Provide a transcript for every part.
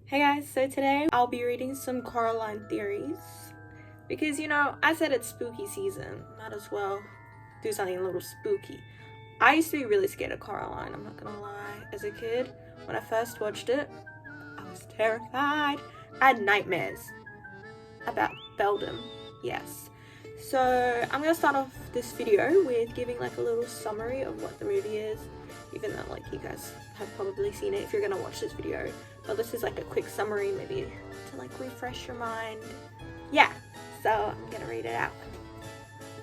Hey guys, so today I'll be reading some Coraline theories because I said it's spooky season, might as well do something a little spooky. I used to be really scared of Coraline, I'm not gonna lie. As a kid, when I first watched it, I was terrified. I had nightmares about Beldam, yes. So I'm gonna start off this video with giving like a little summary of what the movie is, even though like you guys have probably seen it if you're gonna watch this video. But this is like a quick summary, maybe to like refresh your mind. Yeah, so I'm gonna read it out.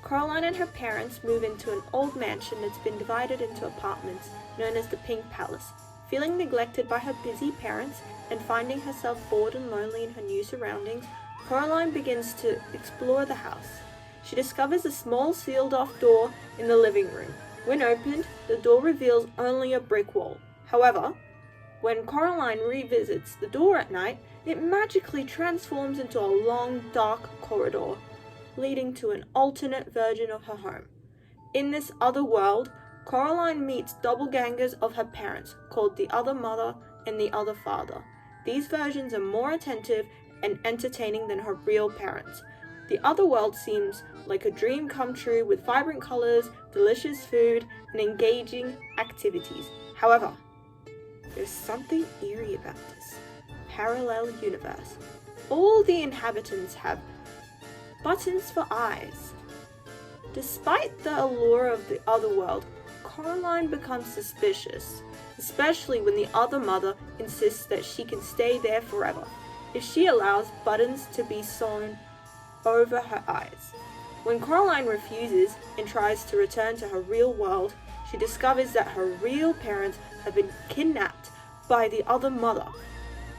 Coraline and her parents move into an old mansion that's been divided into apartments known as the Pink Palace. Feeling neglected by her busy parents and finding herself bored and lonely in her new surroundings, Coraline begins to explore the house. She discovers a small sealed-off door in the living room. When opened, the door reveals only a brick wall. However, when Coraline revisits the door at night, it magically transforms into a long, dark corridor, leading to an alternate version of her home. In this other world, Coraline meets doppelgangers of her parents, called the Other Mother and the Other Father. These versions are more attentive and entertaining than her real parents. The other world seems like a dream come true with vibrant colors, delicious food, and engaging activities. However, there's something eerie about this parallel universe. All the inhabitants have buttons for eyes. Despite the allure of the other world, Coraline becomes suspicious, especially when the Other Mother insists that she can stay there forever if she allows buttons to be sewn over her eyes. When Coraline refuses and tries to return to her real world, she discovers that her real parents have been kidnapped by the Other Mother.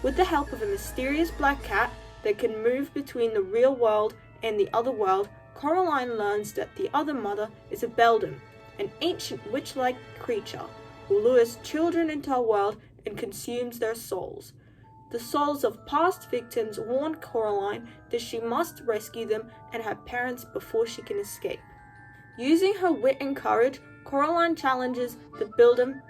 With the help of a mysterious black cat that can move between the real world and the other world, Coraline learns that the Other Mother is a Beldam, an ancient witch-like creature who lures children into her world and consumes their souls. The souls of past victims warn Coraline that she must rescue them and her parents before she can escape. Using her wit and courage, Coraline challenges the Beldam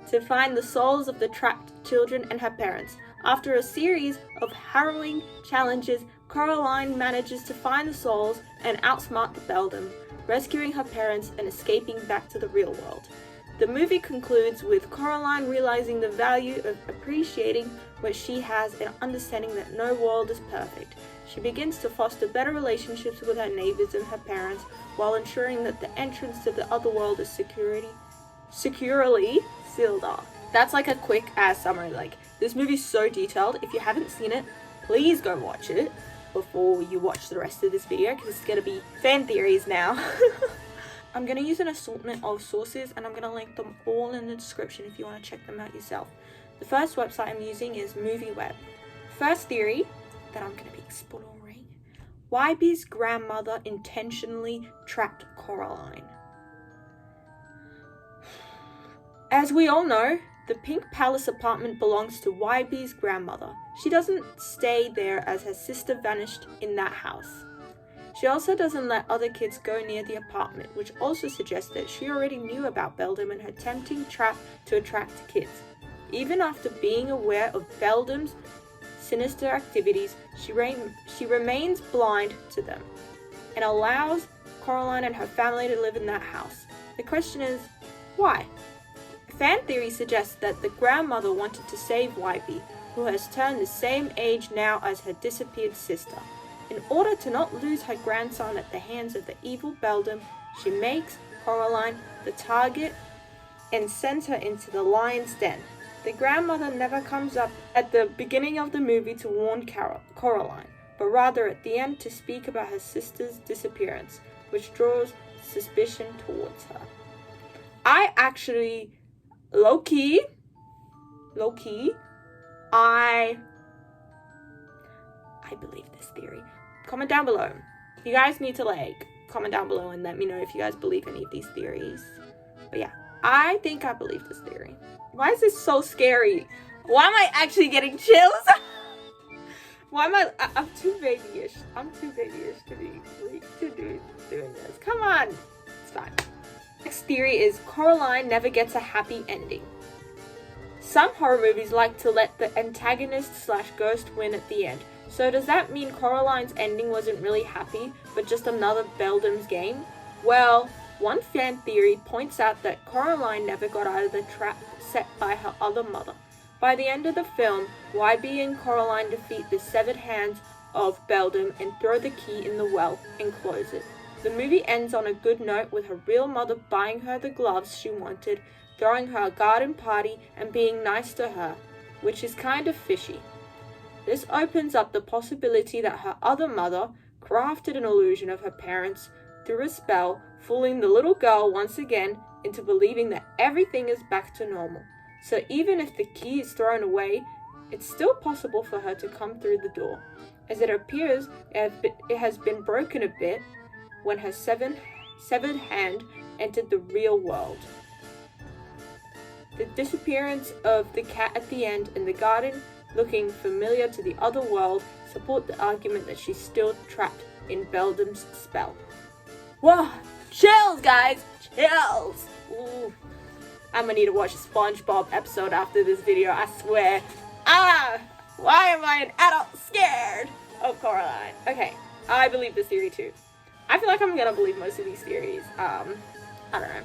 to find the souls of the trapped children and her parents. After a series of harrowing challenges, Coraline manages to find the souls and outsmart the Beldam, rescuing her parents and escaping back to the real world. The movie concludes with Coraline realizing the value of appreciating what she has and understanding that no world is perfect. She begins to foster better relationships with her neighbors and her parents while ensuring that the entrance to the other world is securely sealed off. That's like a quick ass summary. Like, this movie's so detailed. If you haven't seen it, please go watch it before you watch the rest of this video, because it's gonna be fan theories now. I'm gonna use an assortment of sources and I'm gonna link them all in the description if you want to check them out yourself. The first website I'm using is MovieWeb. First theory that I'm gonna be exploring: why Bes grandmother intentionally trapped Coraline. As we all know, the Pink Palace apartment belongs to Bes grandmother. She doesn't stay there as her sister vanished in that house. She also doesn't let other kids go near the apartment, which also suggests that she already knew about Beldam and her tempting trap to attract kids. Even after being aware of Beldam's sinister activities, she remains blind to them and allows Coraline and her family to live in that house. The question is, why? Fan theory suggests that the grandmother wanted to save Wybie, who has turned the same age now as her disappeared sister. In order to not lose her grandson at the hands of the evil Beldam, she makes Coraline the target and sends her into the lion's den. The grandmother never comes up at the beginning of the movie to warn Coraline, but rather at the end to speak about her sister's disappearance, which draws suspicion towards her. I actually, low-key, I believe this theory. Comment down below. You guys need to comment down below and let me know if you guys believe any of these theories. But yeah, I think I believe this theory. Why is this so scary? Why am I actually getting chills? Why am I'm too babyish. I'm too babyish to be doing this. Come on. It's fine. Next theory is Coraline never gets a happy ending. Some horror movies like to let the antagonist / ghost win at the end. So does that mean Coraline's ending wasn't really happy, but just another Beldam's game? Well, one fan theory points out that Coraline never got out of the trap set by her other mother. By the end of the film, YB and Coraline defeat the severed hands of Beldam and throw the key in the well and close it. The movie ends on a good note with her real mother buying her the gloves she wanted, throwing her a garden party and being nice to her, which is kind of fishy. This opens up the possibility that her other mother crafted an illusion of her parents through a spell, fooling the little girl once again into believing that everything is back to normal. So even if the key is thrown away, it's still possible for her to come through the door, as it appears it has been broken a bit when her severed hand entered the real world. The disappearance of the cat at the end and the garden looking familiar to the other world support the argument that she's still trapped in Beldam's spell. Whoa! Chills, guys! Chills! Ooh. I'm gonna need to watch a SpongeBob episode after this video, I swear. Why am I an adult scared of Coraline? Okay, I believe this theory too. I feel like I'm gonna believe most of these theories. I don't know.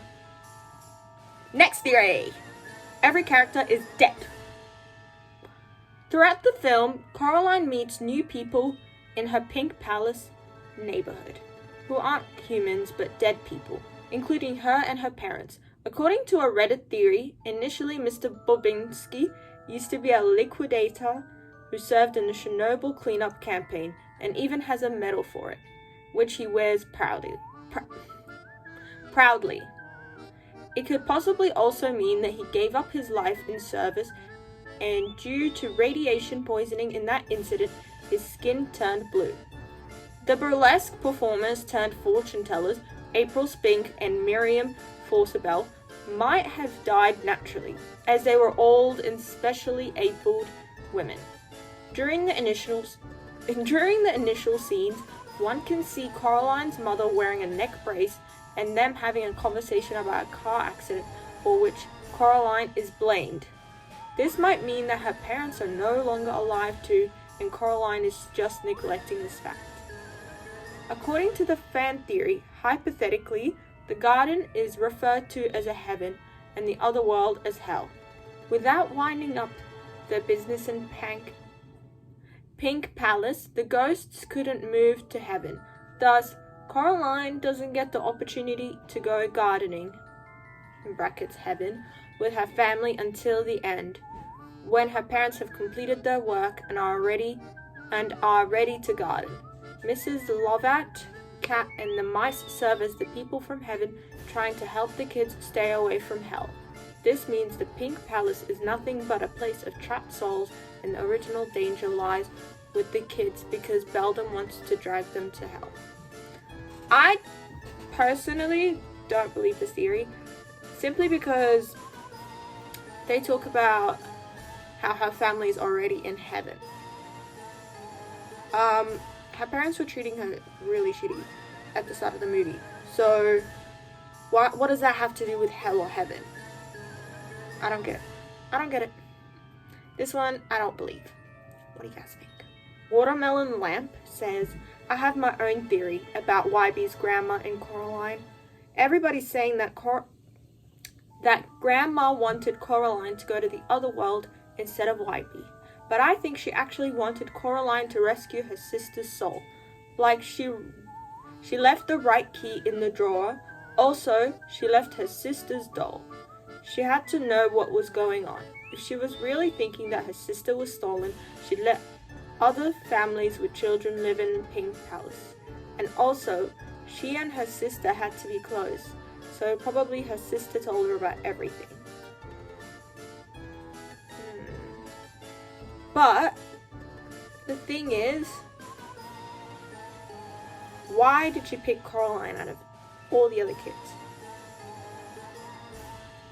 Next theory. Every character is dead. Throughout the film, Coraline meets new people in her Pink Palace neighborhood, who aren't humans but dead people, including her and her parents. According to a Reddit theory, initially Mr. Bobinsky used to be a liquidator who served in the Chernobyl cleanup campaign and even has a medal for it, which he wears proudly. It could possibly also mean that he gave up his life in service, and due to radiation poisoning in that incident, his skin turned blue. The burlesque performers turned fortune tellers, April Spink and Miriam Forsabel, might have died naturally, as they were old and specially abled women. During the initial scenes, one can see Coraline's mother wearing a neck brace and them having a conversation about a car accident for which Coraline is blamed. This might mean that her parents are no longer alive too, and Coraline is just neglecting this fact. According to the fan theory, hypothetically, the garden is referred to as a heaven and the other world as hell. Without winding up their business in Pink Palace, the ghosts couldn't move to heaven. Thus, Coraline doesn't get the opportunity to go gardening, in brackets heaven, with her family until the end, when her parents have completed their work and are ready to garden. Mrs. Lovat, Cat, and the mice serve as the people from heaven trying to help the kids stay away from hell. This means the Pink Palace is nothing but a place of trapped souls, and the original danger lies with the kids because Beldam wants to drag them to hell. I personally don't believe this theory, simply because they talk about how her family is already in heaven. Her parents were treating her really shitty at the start of the movie. So, what does that have to do with hell or heaven? I don't get it. This one, I don't believe. What do you guys think? Watermelon Lamp says, I have my own theory about YB's grandma and Coraline. Everybody's saying that grandma wanted Coraline to go to the other world instead of YB. But I think she actually wanted Coraline to rescue her sister's soul. Like she left the right key in the drawer. Also, she left her sister's doll. She had to know what was going on. If she was really thinking that her sister was stolen, she'd let other families with children live in Pink Palace. And also, she and her sister had to be close. So probably her sister told her about everything. But the thing is, why did she pick Coraline out of all the other kids?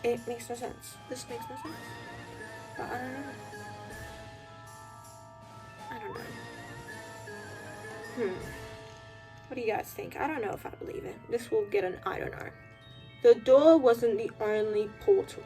It makes no sense. This makes no sense. But I don't know. What do you guys think? I don't know if I believe it. This will get an I don't know. The door wasn't the only portal.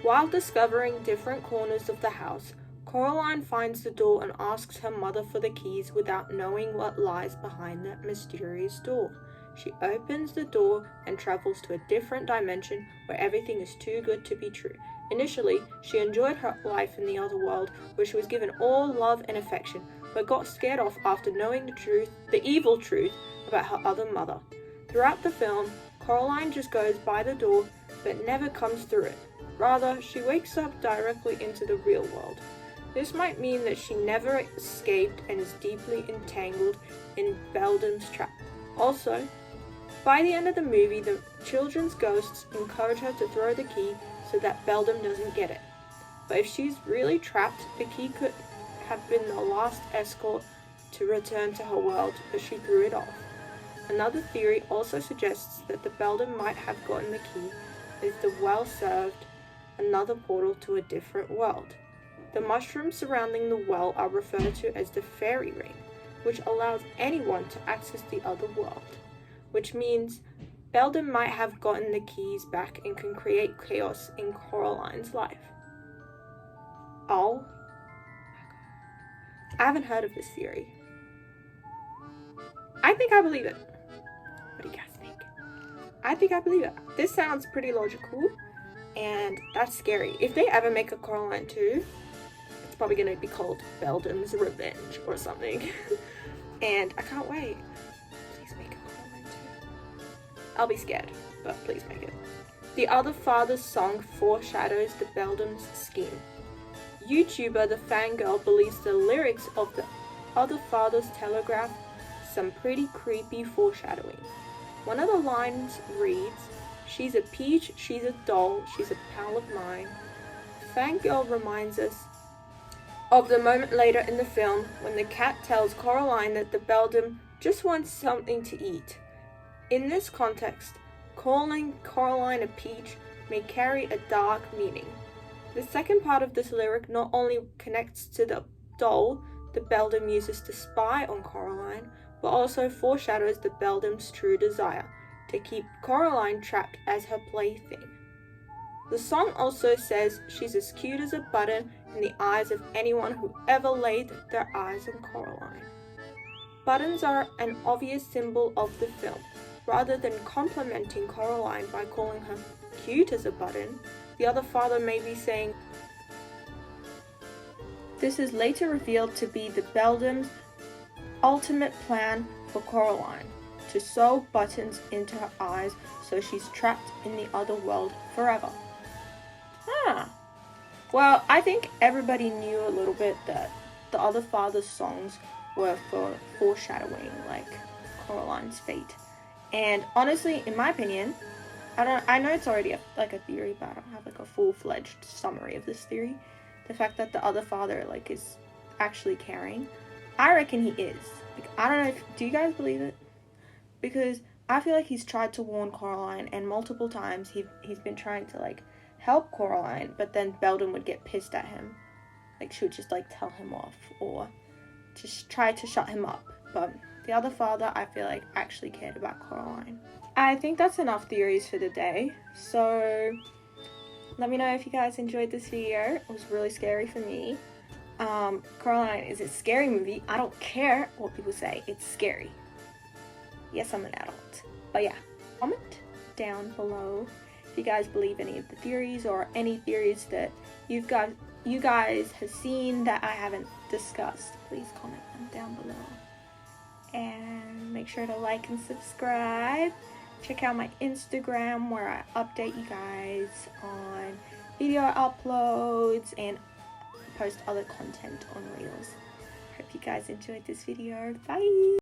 While discovering different corners of the house, Coraline finds the door and asks her mother for the keys without knowing what lies behind that mysterious door. She opens the door and travels to a different dimension where everything is too good to be true. Initially, she enjoyed her life in the other world, where she was given all love and affection, but got scared off after knowing the evil truth about her other mother. Throughout the film, Coraline just goes by the door, but never comes through it. Rather, she wakes up directly into the real world. This might mean that she never escaped and is deeply entangled in Beldam's trap. Also, by the end of the movie, the children's ghosts encourage her to throw the key so that Beldam doesn't get it. But if she's really trapped, the key could have been the last escort to return to her world, but she threw it off. Another theory also suggests that the Beldam might have gotten the key as the well served another portal to a different world. The mushrooms surrounding the well are referred to as the fairy ring, which allows anyone to access the other world, which means Beldam might have gotten the keys back and can create chaos in Coraline's life. Oh, I haven't heard of this theory. I think I believe it. What do you guys think? I think I believe it. This sounds pretty logical, and that's scary. If they ever make a Coraline 2, it's probably going to be called Beldam's Revenge or something. And I can't wait. Please make a Coraline 2. I'll be scared, but please make it. The Other Father's song foreshadows the Beldam's scheme. YouTuber The Fangirl believes the lyrics of The Other Father's telegraph some pretty creepy foreshadowing. One of the lines reads, "She's a peach, she's a doll, she's a pal of mine." Fangirl reminds us of the moment later in the film when the cat tells Coraline that the Beldam just wants something to eat. In this context, calling Coraline a peach may carry a dark meaning. The second part of this lyric not only connects to the doll the Beldam uses to spy on Coraline, but also foreshadows the Beldam's true desire to keep Coraline trapped as her plaything. The song also says she's as cute as a button in the eyes of anyone who ever laid their eyes on Coraline. Buttons are an obvious symbol of the film. Rather than complimenting Coraline by calling her cute as a button, the other father may be saying, this is later revealed to be the Beldam's ultimate plan for Coraline, to sew buttons into her eyes so she's trapped in the other world forever. Well, I think everybody knew a little bit that the other father's songs were for foreshadowing, like Coraline's fate. And honestly, in my opinion, I know it's already a theory, but I don't have a full-fledged summary of this theory. The fact that the other father is actually caring, I reckon he is. I don't know do you guys believe it? Because I feel like he's tried to warn Coraline, and multiple times he's been trying to help Coraline, but then Beldam would get pissed at him. She would just tell him off or just try to shut him up. But the other father, I feel actually cared about Coraline. I think that's enough theories for the day. So let me know if you guys enjoyed this video. It was really scary for me. Coraline is a scary movie. I don't care what people say. It's scary. Yes, I'm an adult. But yeah, comment down below if you guys believe any of the theories or any theories that you guys have seen that I haven't discussed. Please comment them down below. And make sure to like and subscribe. Check out my Instagram where I update you guys on video uploads and post other content on Reels. Hope you guys enjoyed this video. Bye!